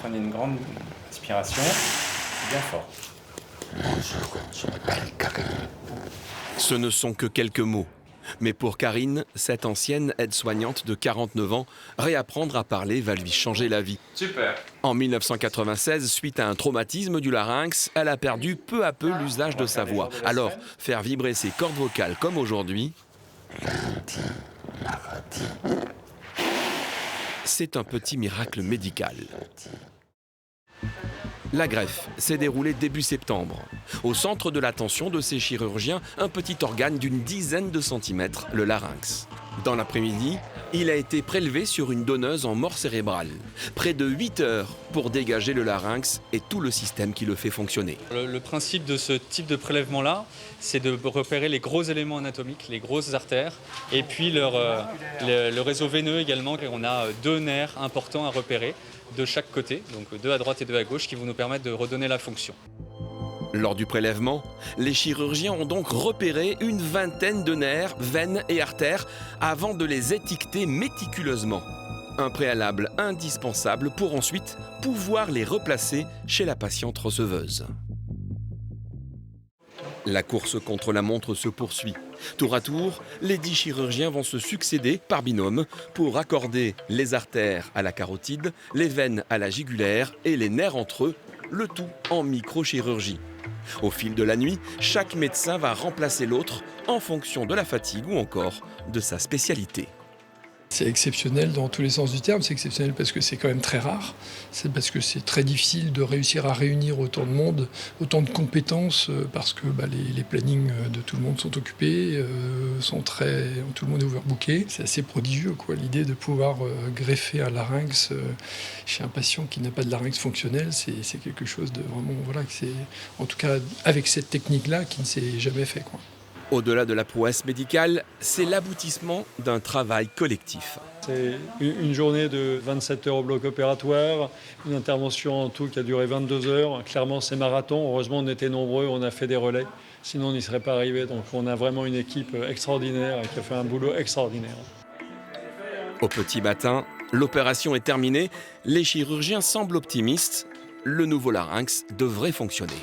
Prenez une grande inspiration, bien fort. Bonjour, je m'appelle Karine. Ce ne sont que quelques mots. Mais pour Karine, cette ancienne aide-soignante de 49 ans, réapprendre à parler va lui changer la vie. Super. En 1996, suite à un traumatisme du larynx, elle a perdu peu à peu l'usage de sa voix. Alors, faire vibrer ses cordes vocales comme aujourd'hui, Lundi, mardi, c'est un petit miracle médical. La greffe s'est déroulée début septembre. Au centre de l'attention de ces chirurgiens, un petit organe d'une dizaine de centimètres, le larynx. Dans l'après-midi, il a été prélevé sur une donneuse en mort cérébrale. Près de 8 heures pour dégager le larynx et tout le système qui le fait fonctionner. Le principe de ce type de prélèvement-là, c'est de repérer les gros éléments anatomiques, les grosses artères, et puis le réseau veineux également, car on a 2 nerfs importants à repérer de chaque côté, donc 2 à droite et 2 à gauche, qui vont nous permettre de redonner la fonction. Lors du prélèvement, les chirurgiens ont donc repéré une vingtaine de nerfs, veines et artères avant de les étiqueter méticuleusement. Un préalable indispensable pour ensuite pouvoir les replacer chez la patiente receveuse. La course contre la montre se poursuit. Tour à tour, les 10 chirurgiens vont se succéder par binôme pour accorder les artères à la carotide, les veines à la jugulaire et les nerfs entre eux, le tout en microchirurgie. Au fil de la nuit, chaque médecin va remplacer l'autre en fonction de la fatigue ou encore de sa spécialité. C'est exceptionnel dans tous les sens du terme, c'est exceptionnel parce que c'est quand même très rare, c'est parce que c'est très difficile de réussir à réunir autant de monde, autant de compétences, parce que les plannings de tout le monde sont occupés, tout le monde est overbooké. C'est assez prodigieux, quoi. L'idée de pouvoir greffer un larynx chez un patient qui n'a pas de larynx fonctionnel, c'est quelque chose de vraiment, voilà, que c'est, en tout cas avec cette technique-là, qui ne s'est jamais fait, quoi. Au-delà de la prouesse médicale, c'est l'aboutissement d'un travail collectif. C'est une journée de 27 heures au bloc opératoire, une intervention en tout qui a duré 22 heures. Clairement, c'est marathon. Heureusement, on était nombreux, on a fait des relais. Sinon, on n'y serait pas arrivé. Donc, on a vraiment une équipe extraordinaire qui a fait un boulot extraordinaire. Au petit matin, l'opération est terminée. Les chirurgiens semblent optimistes. Le nouveau larynx devrait fonctionner.